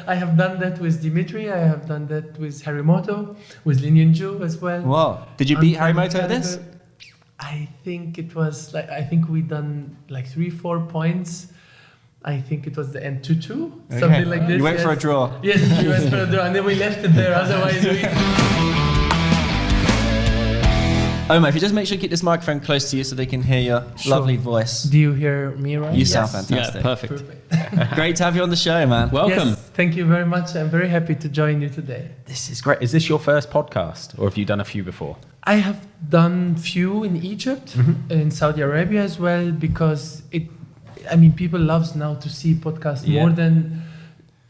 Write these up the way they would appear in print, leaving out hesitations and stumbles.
I have done that with Dimitri. I have done that with Harimoto, with Lin Yunju as well. Wow. Did you beat Harimoto at this? I think it was like, I think we done like 3-4 points. I think it was the end 2-2, something like this. You went for a draw. Yes, we went for a draw, and then we left it there. Otherwise, we. Omar, if you just make sure you keep this microphone close to you so they can hear your lovely voice. Do you hear me right? You sound fantastic. Yeah, perfect. Great to have you on the show, man. Welcome. Yes, thank you very much. I'm very happy to join you today. This is great. Is this your first podcast, or have you done a few before? I have done few in Egypt, in Saudi Arabia as well, because people loves now to see podcasts more than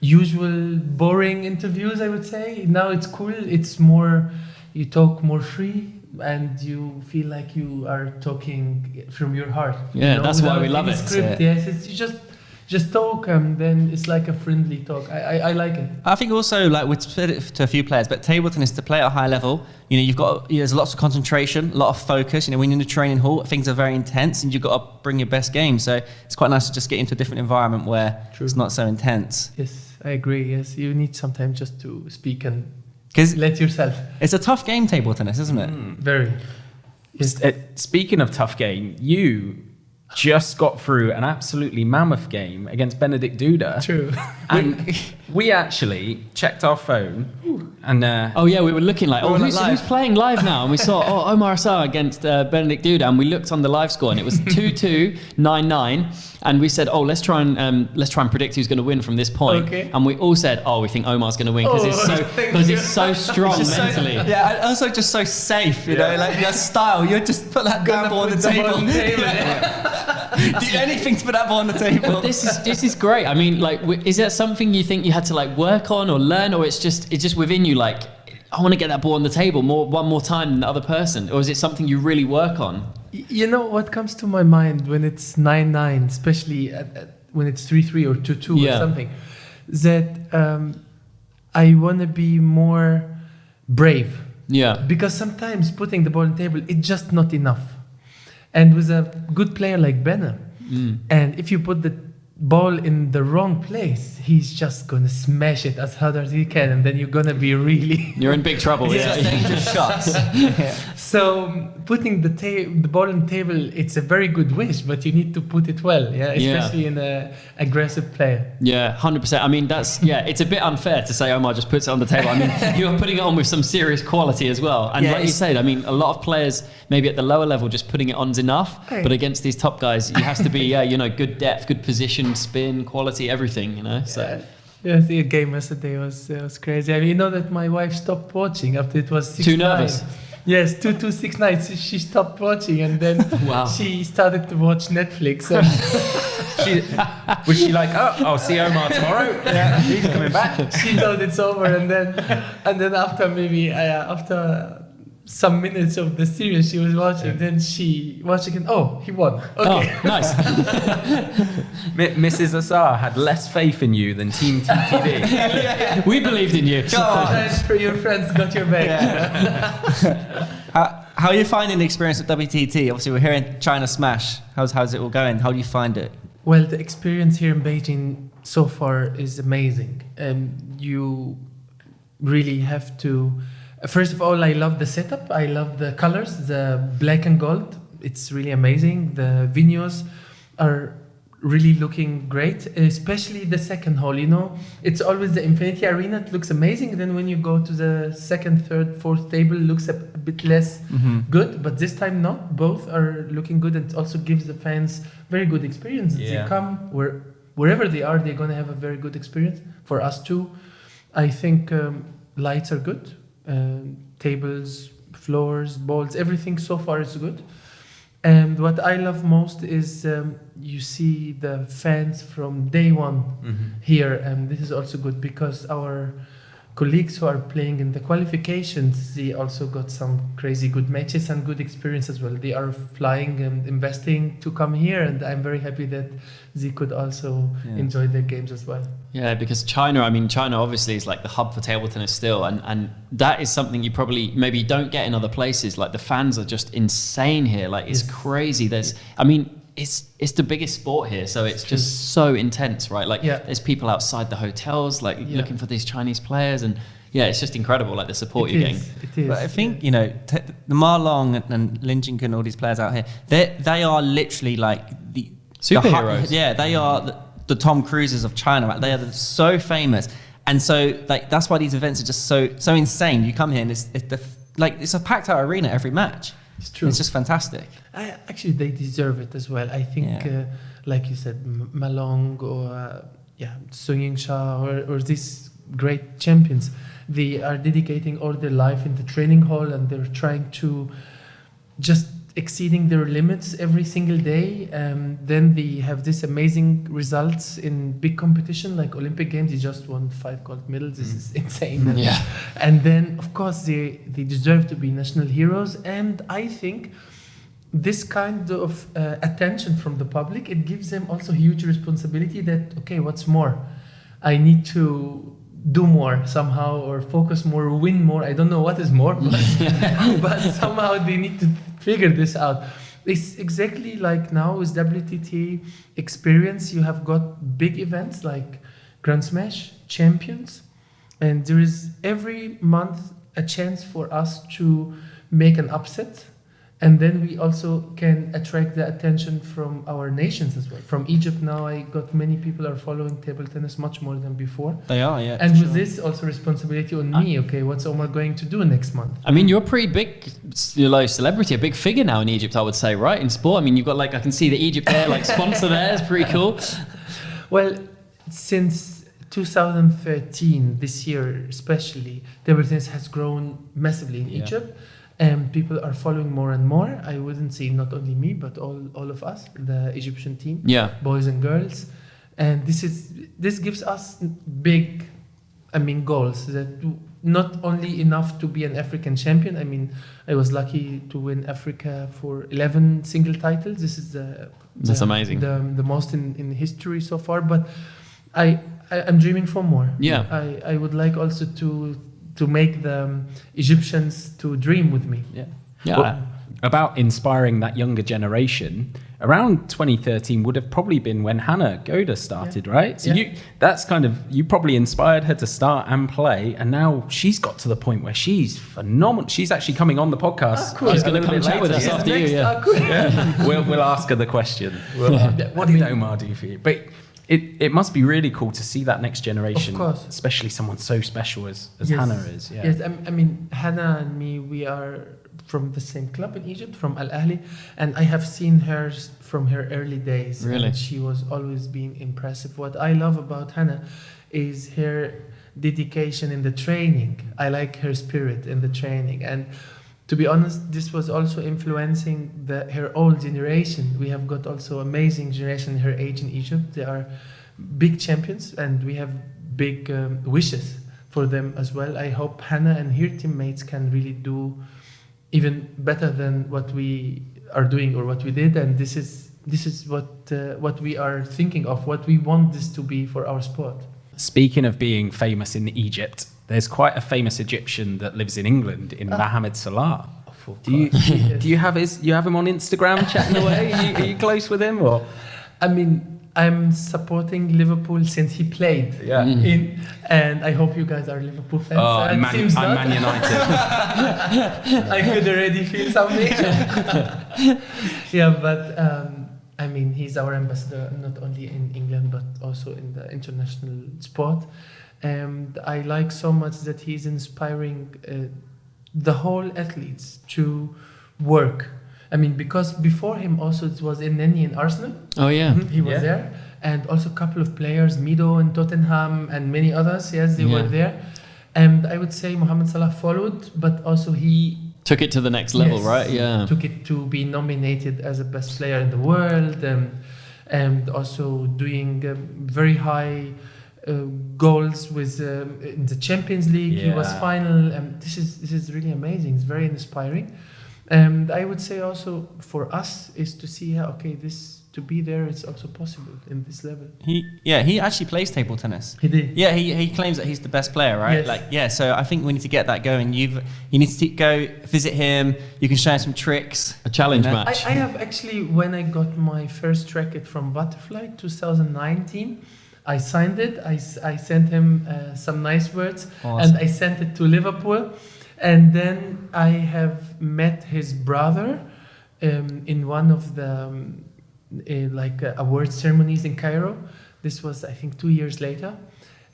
usual boring interviews, I would say. Now it's cool. It's more, you talk more free and you feel like you are talking from your heart. Yeah, that's why we love it. Script, yes, it's just talk, and then it's like a friendly talk. I like it. I think also, like, we've said it to a few players, but table tennis, to play at a high level, there's lots of concentration, a lot of focus. When you're in the training hall, things are very intense, and you've got to bring your best game. So it's quite nice to just get into a different environment where it's not so intense. Yes, I agree. Yes, you need sometimes just to speak and let yourself. It's a tough game, table tennis, isn't it? Very. Yes. Speaking of tough game, you just got through an absolutely mammoth game against Benedikt Duda. True. And we actually checked our phone and... we were looking like, who's playing live now? And we saw, Omar Assar against Benedikt Duda, and we looked on the live score and it was 2-2, 9-9. And we said, let's try and predict who's going to win from this point. Okay. And we all said, we think Omar's going to win because he's so strong mentally. And also just so safe, you know, like your style. You just put that ball on the table. Do anything to put that ball on the table. But this is great. I mean, like, is that something you think you had to like work on or learn, or it's just within you? Like, I want to get that ball on the table one more time than the other person, or is it something you really work on? You know what comes to my mind when it's 9-9, especially when it's 3-3 or 2-2 or something, that I want to be more brave. Yeah. Because sometimes putting the ball on the table, it's just not enough. And with a good player like Benna, and if you put the ball in the wrong place, he's just gonna smash it as hard as he can, and then you're gonna be you're in big trouble. Just shots. So putting the ball on the table, it's a very good wish, but you need to put it well, especially in an aggressive player. Yeah, 100%. I mean, it's a bit unfair to say Omar just puts it on the table. I mean, you're putting it on with some serious quality as well. And like you said, I mean, a lot of players maybe at the lower level just putting it on's enough, but against these top guys, you have to be good depth, good position, spin, quality, everything, so. Yeah, the game yesterday was crazy. I mean, you know that my wife stopped watching after it was 6-9. Too nervous? Yes, 2-2, 6-9. She stopped watching, and then she started to watch Netflix. Was she like, I'll see Omar tomorrow? Yeah, he's coming back. She thought it's over, and then after some minutes of the series she was watching, then she watched again. He won. Okay. Nice. Mrs. Assar had less faith in you than Team TTD. We believed in you. For your friends got your back. How are you finding the experience at WTT? Obviously, we're here in China Smash. How's it all going? How do you find it? Well, the experience here in Beijing so far is amazing. You really have to... First of all, I love the setup. I love the colors, the black and gold. It's really amazing. The venues are really looking great, especially the second hall. It's always the Infinity Arena. It looks amazing. Then when you go to the second, third, fourth table, it looks a bit less good. But this time not. Both are looking good, and it also gives the fans very good experience. They come wherever they are, they're going to have a very good experience. For us too, I think lights are good. Tables, floors, balls, everything so far is good. And what I love most is you see the fans from day one here, and this is also good because our colleagues who are playing in the qualifications, they also got some crazy good matches and good experience as well. They are flying and investing to come here, and I'm very happy that they could also enjoy their games as well. Yeah, because China obviously is like the hub for table tennis still, and that is something you probably maybe don't get in other places. Like the fans are just insane here, like it's crazy. it's the biggest sport here, so it's just so intense, right? Like there's people outside the hotels like looking for these Chinese players, and it's just incredible, like the support you're getting. It is. But I think the Ma Long and Lin Jing and all these players out here, they are literally like the superheroes. They are the Tom Cruises of China. Right? They are so famous, and so like that's why these events are just so insane. You come here and it's a packed out arena every match. It's true. It's just fantastic. Actually, they deserve it as well. I think, like you said, Malong or Sung Ying Sha or these great champions, they are dedicating all their life in the training hall, and they're trying to just exceeding their limits every single day. Then they have this amazing results in big competition like Olympic Games. He just won 5 gold medals. This is insane. Yeah. And then of course they deserve to be national heroes. And I think this kind of attention from the public, it gives them also huge responsibility that, okay, what's more? I need to do more somehow, or focus more, win more. I don't know what is more, but somehow they need to figure this out. It's exactly like now with WTT experience, you have got big events like Grand Smash, Champions, and there is every month a chance for us to make an upset. And then we also can attract the attention from our nations as well. From Egypt now, I got many people are following table tennis much more than before. They are, yeah. And with this also responsibility on me, okay, what's Omar going to do next month? I mean, you're a pretty big celebrity, a big figure now in Egypt, I would say, right? In sport, I mean, you've got I can see the Egypt Air sponsor there. It's pretty cool. Well, since 2013, this year especially, table tennis has grown massively in Egypt. And people are following more and more. I wouldn't say not only me, but all of us, the Egyptian team, boys and girls. And this gives us big, goals that not only enough to be an African champion. I mean, I was lucky to win Africa for 11 single titles. This is that's amazing. The most in history so far. But I'm dreaming for more. Yeah. I would like also to make the Egyptians to dream with me. Yeah. Well, about inspiring that younger generation, around 2013 would have probably been when Hannah Goda started, right? So you probably inspired her to start and play, and now she's got to the point where she's phenomenal. She's actually coming on the podcast. Cool. She's going to come chat with us after you. Yeah. We'll ask her the question. What did Omar do for you? But it must be really cool to see that next generation, of course, especially someone so special as Hannah is. Yeah. Yes, I mean, Hannah and me, we are from the same club in Egypt, from Al Ahly, and I have seen her from her early days. Really? And she was always being impressive. What I love about Hannah is her dedication in the training. I like her spirit in the training. And to be honest, this was also influencing her old generation. We have got also amazing generation her age in Egypt. They are big champions, and we have big wishes for them as well. I hope Hannah and her teammates can really do even better than what we are doing or what we did. And this is what we are thinking of, what we want this to be for our sport. Speaking of being famous in Egypt, there's quite a famous Egyptian that lives in England, in Mohamed Salah. Do you have him on Instagram chatting away? Are you close with him, or? I mean, I'm supporting Liverpool since he played. Yeah. And I hope you guys are Liverpool fans. I'm Man United. I could already feel something. But I mean, he's our ambassador not only in England but also in the international sport. And I like so much that he's inspiring the whole athletes to work. I mean, because before him also it was Nenny in Arsenal. Oh yeah, he was there, and also a couple of players, Mido in Tottenham, and many others. Yes, they were there. And I would say Mohamed Salah followed, but also he took it to the next level, right? Yeah, took it to be nominated as the best player in the world, and also doing very high goals with in the Champions League. He was final, and this is really amazing. It's very inspiring. And I would say also for us is to see, okay, this to be there, it's also possible in this level. He actually plays table tennis. He did. Yeah, he claims that he's the best player, right? Yes. So I think we need to get that going. You need to go visit him. You can show him some tricks. A challenge You know? match. I have actually, when I got my first racket from Butterfly 2019, I signed it. I sent him some nice words, Awesome. and I sent it to Liverpool. And then I have met his brother in one of the award ceremonies in Cairo. This was, I think, 2 years later.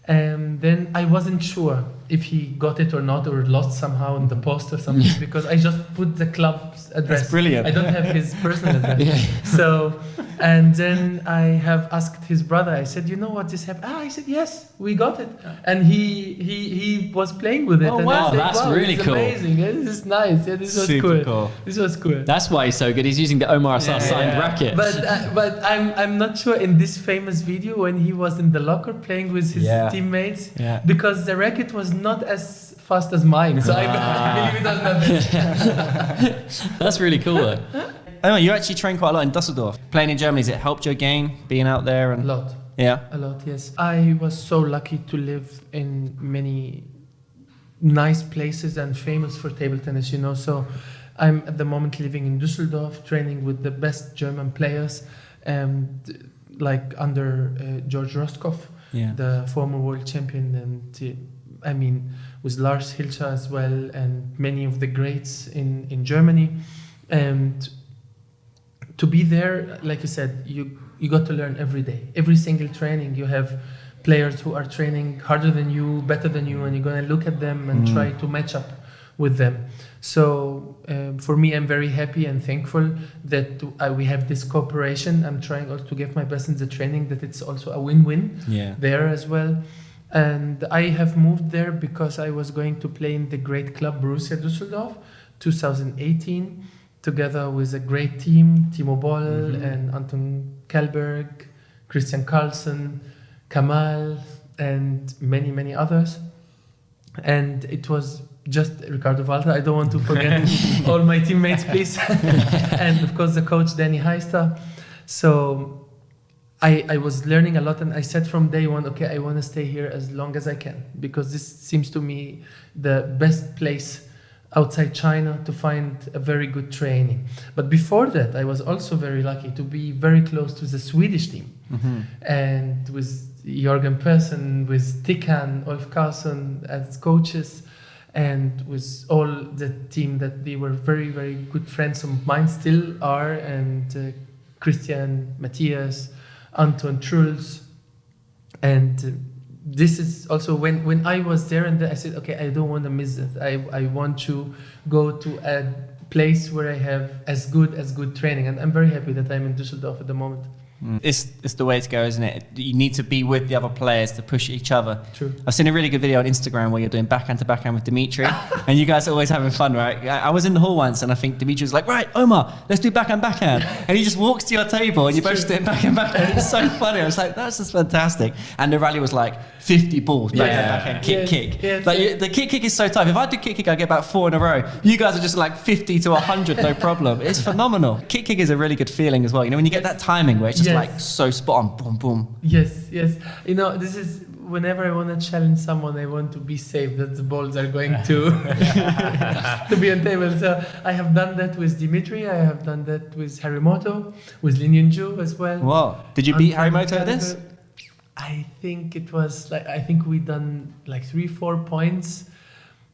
And then I wasn't sure if he got it or not, or lost somehow in the post or something, because I just put the club's address. That's brilliant. I don't have his personal address. Yeah. So, and then I have asked his brother, I said, you know what this happened? I said, yes, we got it. And he was playing with it. Oh, and wow, I said, that's really it's cool. amazing. Yeah, this is nice. Yeah, this was Super cool. cool. This was cool. That's why he's so good. He's using the Omar Assar signed racket. But I'm not sure in this famous video when he was in the locker playing with his teammates, because the racket was not as fast as mine, so I believe it was not that. That's really cool though. Oh, you actually train quite a lot in Dusseldorf. Playing in Germany, has it helped your game, being out there? A lot. Yeah. A lot, yes. I was so lucky to live in many nice places and famous for table tennis, you know. So I'm at the moment living in Düsseldorf, training with the best German players, like under George Roscoff, the former world champion, and with Lars Hilscher as well, and many of the greats in Germany. And to be there, like you said, you got to learn every day. Every single training, you have players who are training harder than you, better than you, and you're going to look at them and try to match up with them. So for me, I'm very happy and thankful that we have this cooperation. I'm trying also to give my best in the training, that it's also a win-win there as well. And I have moved there because I was going to play in the great club Borussia Düsseldorf 2018, together with a great team, Timo Boll and Anton Kjellberg, Christian Carlsen, Kamal, and many, many others. And it was just Ricardo Walter. I don't want to forget all my teammates, please. And of course, the coach, Danny Heister. So I was learning a lot, and I said from day one, okay, I want to stay here as long as I can, because this seems to me the best place outside China to find a very good training. But before that, I was also very lucky to be very close to the Swedish team, and with Jörgen Persson, with Tikkan, Ulf Carlsson as coaches, and with all the team that they were very, very good friends of mine, still are, and Christian, Matthias, Anton, Truls. And this is also when I was there, and I said, okay, I don't want to miss it. I want to go to a place where I have as good training, and I'm very happy that I'm in Düsseldorf at the moment. It's the way to go, isn't it? You need to be with the other players to push each other. True. I've seen a really good video on Instagram where you're doing backhand to backhand with Dimitri, and you guys are always having fun, right? I was in the hall once, and I think Dimitri was like, right, Omar, let's do backhand, and he just walks to your table, and you both doing backhand. It's so funny. I was like, that's just fantastic. And the rally was like 50 balls, backhand, kick. Yes, The kick is so tough. If I do kick, I get about 4 in a row. You guys are just like 50 to 100, no problem. It's phenomenal. Kick is a really good feeling as well. You know, when you get that timing where it's just like so spot on, boom, boom. Yes. You know, this is whenever I want to challenge someone, I want to be safe that the balls are going to to be on table. So I have done that with Dimitri. I have done that with Harimoto, with Lin Yunju as well. Wow. Did you beat Harimoto at this? I think it was we done like 3-4 points.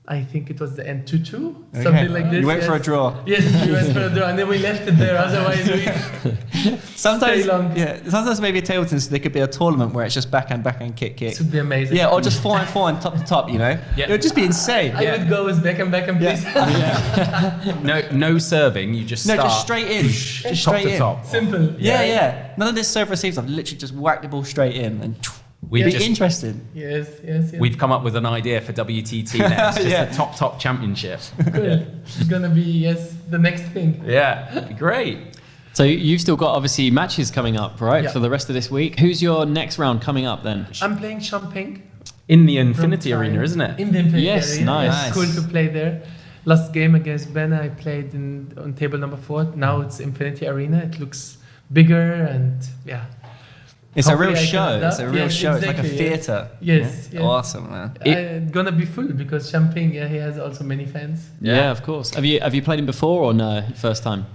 I think it was the end 2-2, something like this. You went for a draw. Yes, we went for a draw, and then we left it there. Otherwise, we sometimes stay long. Sometimes maybe a table tennis there could be a tournament where it's just backhand, kick. It would be amazing. Yeah, or just 4 and 4 and top to top. You know, it would just be insane. I would go with backhand, please. No serving. You just start. No, just straight in. Just top straight to in. top. Simple. Yeah. None of this serve receives. I've literally just whacked the ball straight in and. We've just interested. Yes. We've come up with an idea for WTT next, just a top championship. Cool. It's gonna be the next thing. Yeah, great. So you've still got obviously matches coming up, right, Yeah. for the rest of this week. Who's your next round coming up then? I'm playing Champagne. In the Infinity Arena, isn't it? In the Infinity Yes, Arena. nice. It's cool to play there. Last game against Ben, I played on table number 4. Now it's Infinity Arena. It looks bigger, and yeah. It's a Hopefully real I can show. adapt. It's a real Yes, show. It's like a exactly, yes. theatre. Yes, Yeah? yeah. Awesome, man. It's gonna be full because Champagne, he has also many fans. Yeah, of course. Have you played him before or no? First time?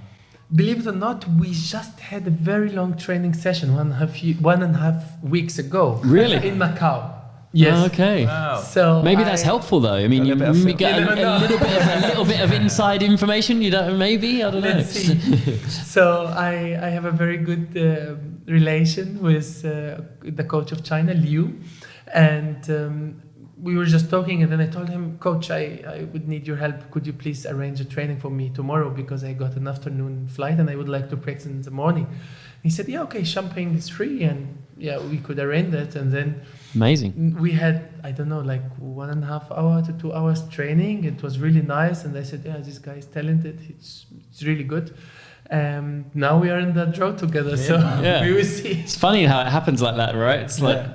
Believe it or not, we just had a very long training session 1.5 weeks ago. Really? In Macau. Yes. Oh, okay. Wow. So Maybe that's helpful though. I mean, you get a little bit of inside information. You don't maybe I don't know. Let's see. So I have a very good relation with the coach of China, Liu, and we were just talking, and then I told him, Coach, I would need your help. Could you please arrange a training for me tomorrow, because I got an afternoon flight and I would like to practice in the morning. He said, yeah, okay, Champagne is free, and yeah, we could arrange that. And then Amazing. we had, I don't know, like 1.5 hour to 2 hours training. It was really nice, and I said, yeah, this guy is talented. It's really good. Now we are in that draw together, so we will see. It's funny how it happens like that, right? It's like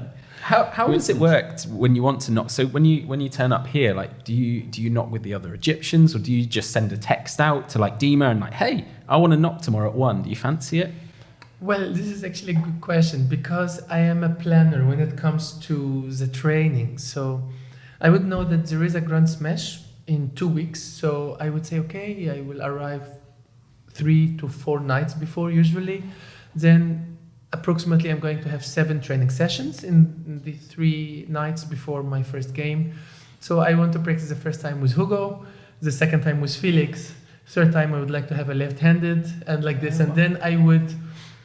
How does it work when you want to knock? So when you turn up here, like, do you knock with the other Egyptians, or do you just send a text out to like Dima and like, hey, I want to knock tomorrow at 1. Do you fancy it? Well, this is actually a good question, because I am a planner when it comes to the training. So I would know that there is a Grand Smash in 2 weeks. So I would say, okay, I will arrive 3 to 4 nights before usually. Then approximately I'm going to have 7 training sessions in the 3 nights before my first game. So I want to practice the first time with Hugo, the second time with Felix, third time I would like to have a left-handed, and like this. And then I would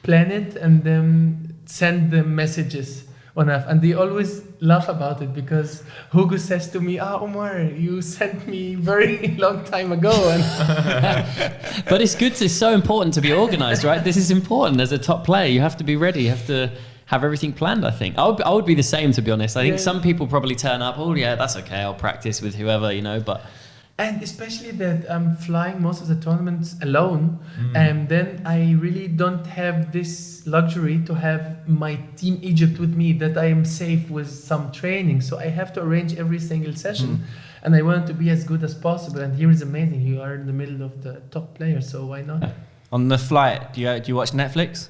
plan it and then send them messages on F. And they always laugh about it, because Hugo says to me, Omar, you sent me very long time ago. And but it's good. It's so important to be organized, right? This is important as a top player. You have to be ready. You have to have everything planned, I think. I would be the same, to be honest. I think some people probably turn up, oh yeah, that's okay, I'll practice with whoever, but... And especially that I'm flying most of the tournaments alone, and then I really don't have this luxury to have my Team Egypt with me, that I am safe with some training. So I have to arrange every single session, and I want to be as good as possible. And here is amazing. You are in the middle of the top players, so why not? On the flight, do you watch Netflix?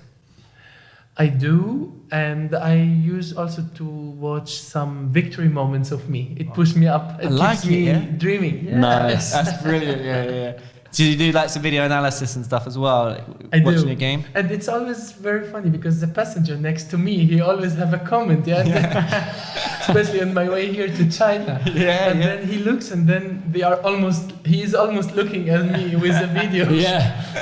I do, and I use also to watch some victory moments of me. It pushes me up. It keeps me dreaming. Yeah. Nice. That's brilliant. Yeah. Do you do like some video analysis and stuff as well, like, I watching do. a game? And it's always very funny, because the passenger next to me, he always have a comment, especially on my way here to China. Then he looks, and then he is almost looking at me with the video.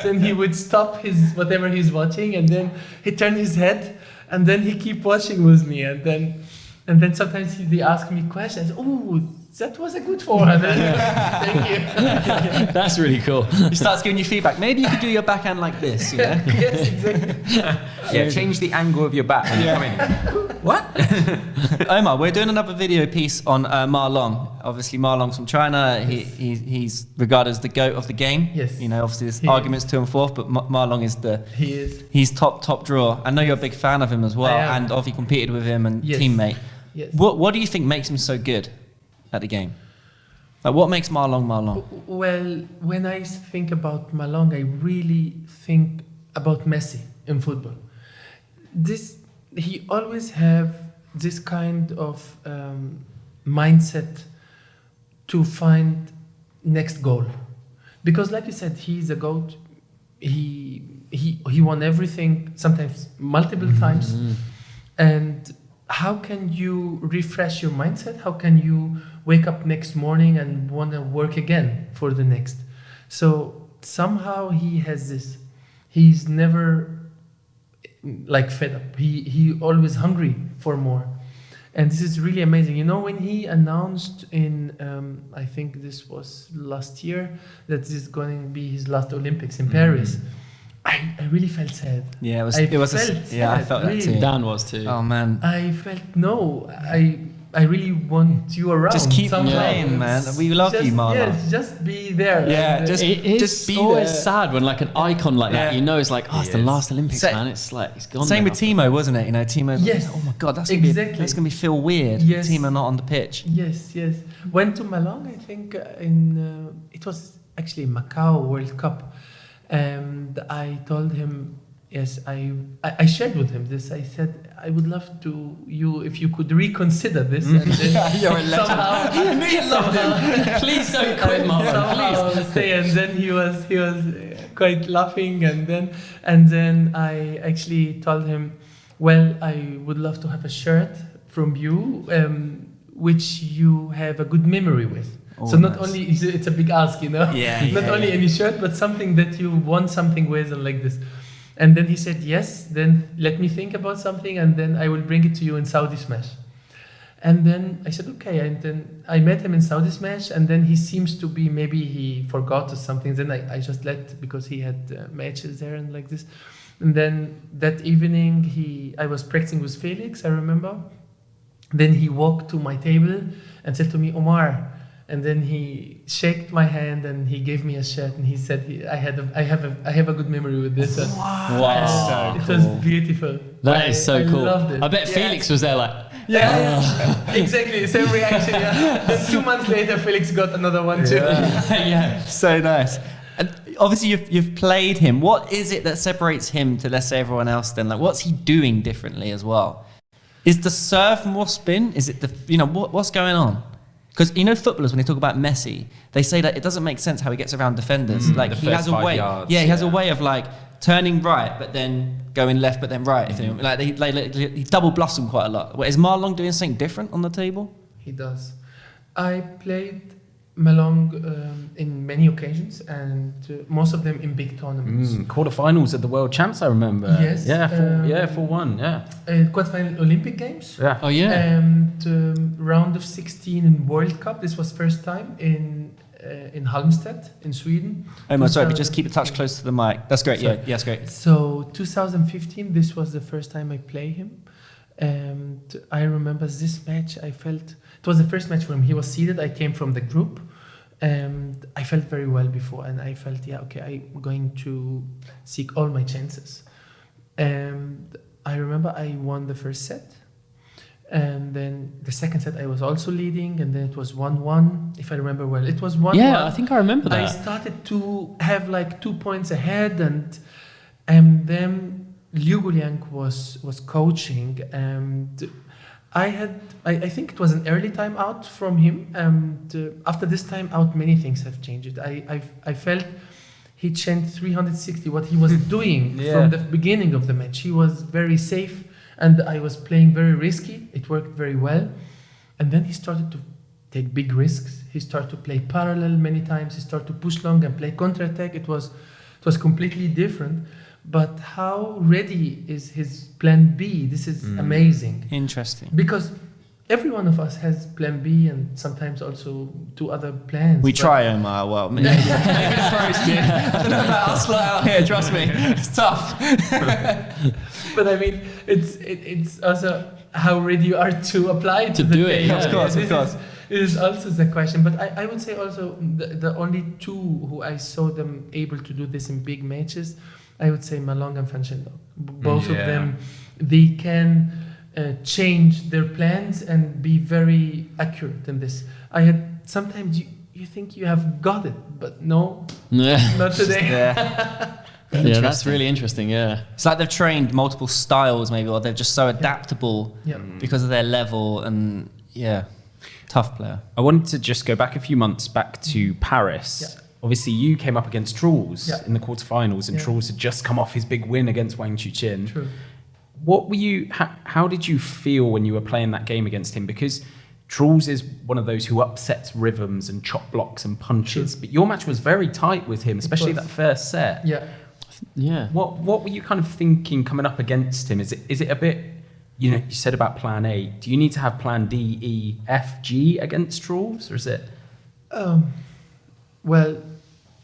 Then he would stop whatever he's watching, and then he turn his head, and then he keep watching with me, and then sometimes they ask me questions. Oh, that was a good forehand. Thank you. That's really cool. He starts giving you feedback. Maybe you could do your backhand like this, Yes, exactly. Change the angle of your back when you come in. What? Omar, we're doing another video piece on Ma Long. Obviously, Ma Long's from China. He's regarded as the GOAT of the game. Yes. Obviously there's arguments to and forth, but Ma Long is he's top drawer. I know you're a big fan of him as well, and obviously competed with him and teammate. Yes. What do you think makes him so good at the game? Like, what makes Ma Long Ma Long? Well, when I think about Ma Long, I really think about Messi in football. He always have this kind of mindset to find next goal, because like you said, he's a GOAT. He won everything, sometimes multiple times, and how can you refresh your mindset? How can you wake up next morning and want to work again for the next? So somehow he has this. He's never like fed up. He always hungry for more. And this is really amazing. When he announced in, I think this was last year, that this is going to be his last Olympics in Paris, I really felt sad. Yeah, I felt that too. Dan was too. Oh man. I felt I really want you around. Just keep somehow. playing, man. We love you, Marlon. Yes, just be there. Yeah, And, just be always there. sad when like an icon like that, it's like, it's the last Olympics, Sa- man. It's like, it's gone. Same now. with Timo, wasn't it? Timo. Yes. Oh my God, that's Exactly. gonna feel weird. Yes. Timo not on the pitch. Yes. Went to Malong, I think, it was actually Macau World Cup. And I told him, yes, I shared with him this. I said, I would love if you could reconsider this. And then You're a legend. somehow, Please don't quit, Marlon. Please. and then he was quite laughing, and then I actually told him, well, I would love to have a shirt from you, which you have a good memory with. Oh, so not nice. only it's a big ask, Yeah, not only any shirt, but something that you won something with and like this. And then he said, yes, then let me think about something, and then I will bring it to you in Saudi Smash. And then I said, okay. And then I met him in Saudi Smash, and then he seems to be, maybe he forgot or something. Then I just because he had matches there and like this. And then that evening, I was practicing with Felix, I remember. Then he walked to my table and said to me, Omar. And then he shook my hand and he gave me a shirt, and he said, I have a good memory with this. Wow. It was beautiful. That is so cool. Loved it. I bet Felix was there like, yeah, exactly, same reaction. Yeah. Then 2 months later, Felix got another one too. yeah. So nice. And obviously, you've played him. What is it that separates him to, let's say, everyone else? Then, like, what's he doing differently as well? Is the serve more spin? Is it what's going on? Because footballers, when they talk about Messi, they say that it doesn't make sense how he gets around defenders. Like he has a way, he has a way of like turning right, but then going left, but then right. Mm-hmm. Like he double bluffs them quite a lot. Is Marlon doing something different on the table? He does. I played Malong in many occasions, and most of them in big tournaments. Quarterfinals at the World Champs, I remember. Yes. Yeah, 4-1, yeah. Quarterfinal Olympic Games. Yeah. Oh, yeah. And round of 16 in World Cup. This was first time in Halmstad in Sweden. Oh, sorry, but just keep the touch close to the mic. That's great. Sorry. Yeah, that's great. So 2015, this was the first time I play him. And I remember this match, I felt... It was the first match for him. He was seeded. I came from the group. And I felt very well before. And I felt, I'm going to seek all my chances. And I remember I won the first set. And then the second set I was also leading. And then it was 1-1, if I remember well. It was 1-1. Yeah, I think I remember that. I started to have like 2 points ahead. And then Liu Guliang was coaching. And I think it was an early time out from him, and after this time out, many things have changed. I felt he changed 360 what he was doing from the beginning of the match. He was very safe, and I was playing very risky. It worked very well, and then he started to take big risks. He started to play parallel many times. He started to push long and play counter-attack. It was completely different. But how ready is his plan B? This is amazing. Interesting. Because every one of us has plan B and sometimes also 2 other plans. We try, Omar. Well, maybe the pros do. I don't know about us out here, trust me. It's tough. But I mean, it's also how ready you are to apply to the do it. game. Yeah. Of course. It is also the question. But I would say also the only 2 who I saw them able to do this in big matches, I would say Malong and Fanchendo. Both of them, they can change their plans and be very accurate in this. Sometimes you think you have got it, but no, not today. Yeah, that's really interesting, yeah. It's like they've trained multiple styles maybe, or they're just so adaptable because of their level, and tough player. I wanted to just go back a few months back to Paris. Yeah. Obviously, you came up against Truls in the quarterfinals, and Yeah. Truls had just come off his big win against Wang Chuqin. True. What were you? How did you feel when you were playing that game against him? Because Truls is one of those who upsets rhythms and chop blocks and punches. True. But your match was very tight with him, especially that first set. Yeah. What were you kind of thinking coming up against him? Is it a bit? You said about plan A. Do you need to have plan D, E, F, G against Truls, or is it? Well,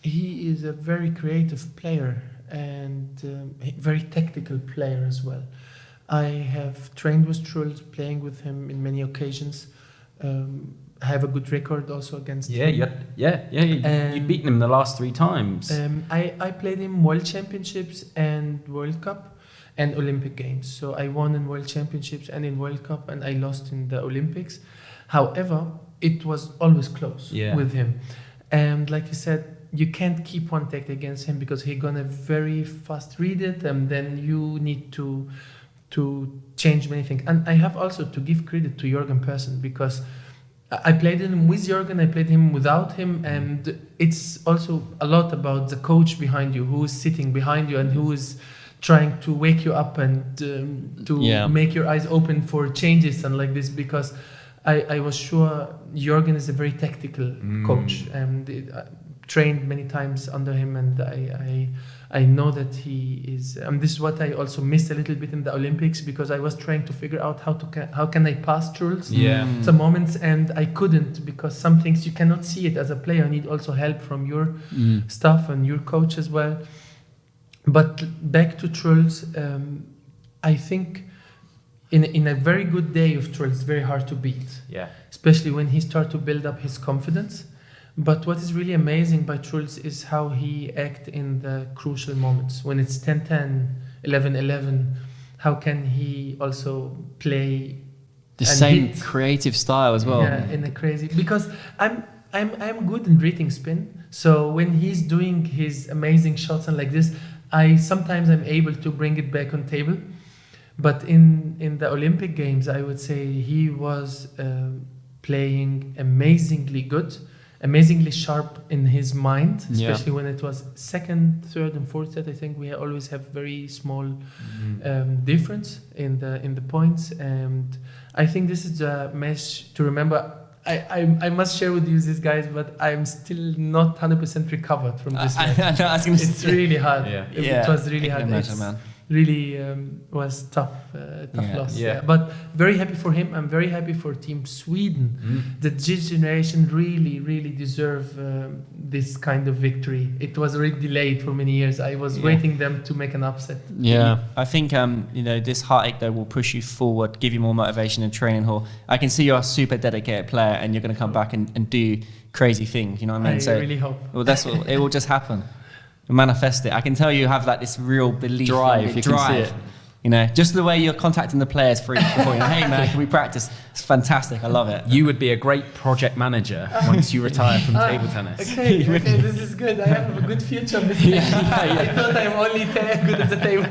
he is a very creative player and very tactical player as well. I have trained with Truls, playing with him in many occasions. I have a good record also against him. You've beaten him the last 3 times. I played him World Championships and World Cup and Olympic Games. So I won in World Championships and in World Cup, and I lost in the Olympics. However, it was always close with him. And like you said, you can't keep one tactic against him because he's gonna very fast read it, and then you need to change many things. And I have also to give credit to Jürgen Persson, because I played him with Jürgen, I played him without him, and it's also a lot about the coach behind you, who is sitting behind you and who is trying to wake you up and to make your eyes open for changes and like this, because I was sure Jürgen is a very tactical coach, and trained many times under him, and I know that he is. This is what I also missed a little bit in the Olympics, because I was trying to figure out how can I pass Truls some moments, and I couldn't, because some things you cannot see it as a player. You need also help from your staff and your coach as well. But back to Truls, I think in a very good day of Truls, it's very hard to beat. Yeah. Especially when he starts to build up his confidence. But what is really amazing by Truls is how he acts in the crucial moments. When it's 10-10, 11-11, how can he also play the same creative style as well? Yeah, in a crazy... Because I'm good in reading spin. So when he's doing his amazing shots and like this, sometimes I'm able to bring it back on table. But in the Olympic Games, I would say he was playing amazingly good, amazingly sharp in his mind, especially when it was second, third, and fourth set. I think we always have very small difference in the points, and I think this is a match to remember. I must share with you this, guys, but I'm still not 100% recovered from this match. It's really hard. It was really hard. Imagine, man. Really was tough loss. But very happy for him. I'm very happy for Team Sweden. The this generation really deserve this kind of victory. It was already delayed for many years. I was waiting them to make an upset. I think this heartache though will push you forward, give you more motivation in training hall. I can see you're a super dedicated player, and you're going to come back and do crazy things. You know what I mean? I really hope. Well, that's what it will just happen. Manifest it. I can tell you have this real belief, drive. You can see it. You know, just the way you're contacting the players before, hey man, can we practice? It's fantastic. I love it. You would be a great project manager once you retire from table tennis. Okay, this is good. I have a good future. I thought I'm only good at the table.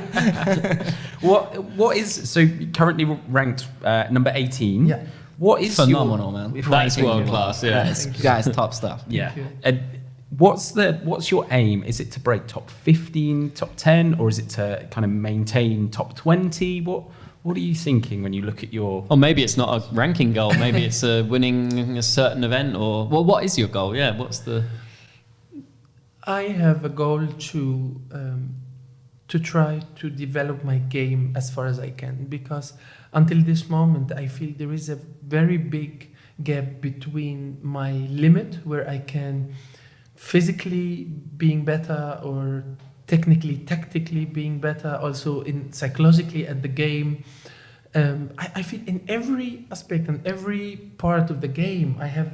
What is so currently ranked number 18? Yeah. What is phenomenal, man? That's world class. Yeah, that's top stuff. Yeah. What's your aim? Is it to break top 15, top 10, or is it to kind of maintain top 20? What are you thinking when you look at your... Or maybe it's not a ranking goal. Maybe it's winning a certain event, or... Well, what is your goal? Yeah, what's the... I have a goal to try to develop my game as far as I can, because until this moment, I feel there is a very big gap between my limit, where I can... physically being better, or technically, tactically being better, also in psychologically at the game. I feel in every aspect and every part of the game, I have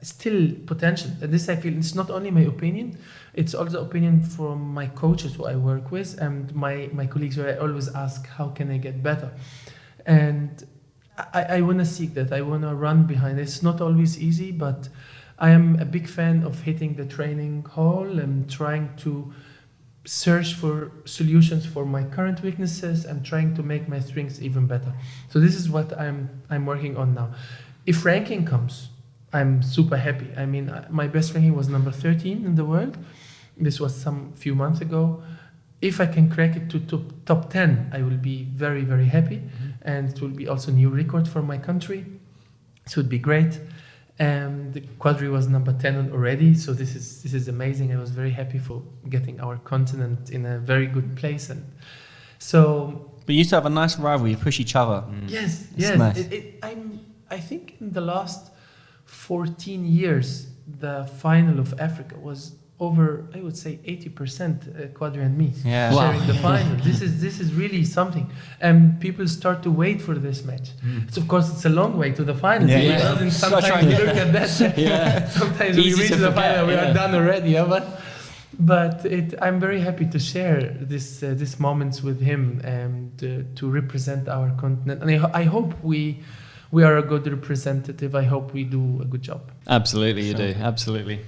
still potential. And this, I feel, it's not only my opinion, it's also opinion from my coaches who I work with and my colleagues, where I always ask, how can I get better? And I want to seek that. I want to run behind it. It's not always easy, but I am a big fan of hitting the training hall and trying to search for solutions for my current weaknesses and trying to make my strengths even better. So this is what I'm working on now. If ranking comes, I'm super happy. I mean, my best ranking was number 13 in the world. This was some few months ago. If I can crack it to top 10, I will be very, very happy. And it will be also a new record for my country. So it would be great. The quadri was number 10 already, so this is amazing. I was very happy for getting our continent in a very good place, and so. But you used to have a nice rivalry. You push each other. Yes. Nice. I think in the last 14 years, the final of Africa was over, I would say, 80% Quadri and me sharing the final. This is really something, and people start to wait for this match. Of course, it's a long way to the final. Sometimes you look at that. Sometimes we reach the final, we are done already. But I'm very happy to share this moments with him and to represent our continent. And I hope we are a good representative. I hope we do a good job. Absolutely, you do. Absolutely.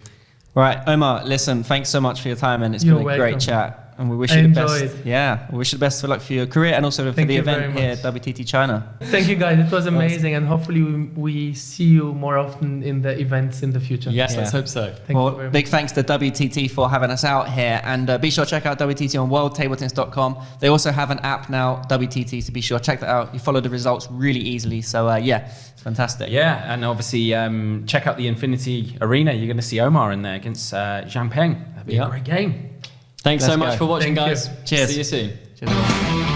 Right, Omar, listen, thanks so much for your time, and it's You're been a welcome. great chat. And we wish I you the enjoyed. best. Yeah, we wish you the best of luck for your career and also for Thank the you event very here much. at WTT China. Thank you guys. It was amazing, and hopefully we see you more often in the events in the future. Yes, Yeah. let's hope so. Thank you very Big much. thanks to WTT for having us out here, and be sure to check out WTT on worldtabletennis.com. They also have an app now, WTT, so be sure to check that out. You follow the results really easily, so yeah, it's fantastic. Yeah, and obviously check out the Infinity Arena. You're going to see Omar in there against Zhang Peng. That'd be Yeah. a great game. Thanks Let's so much go. for watching, Thank you. guys. Cheers. See you soon. Cheers.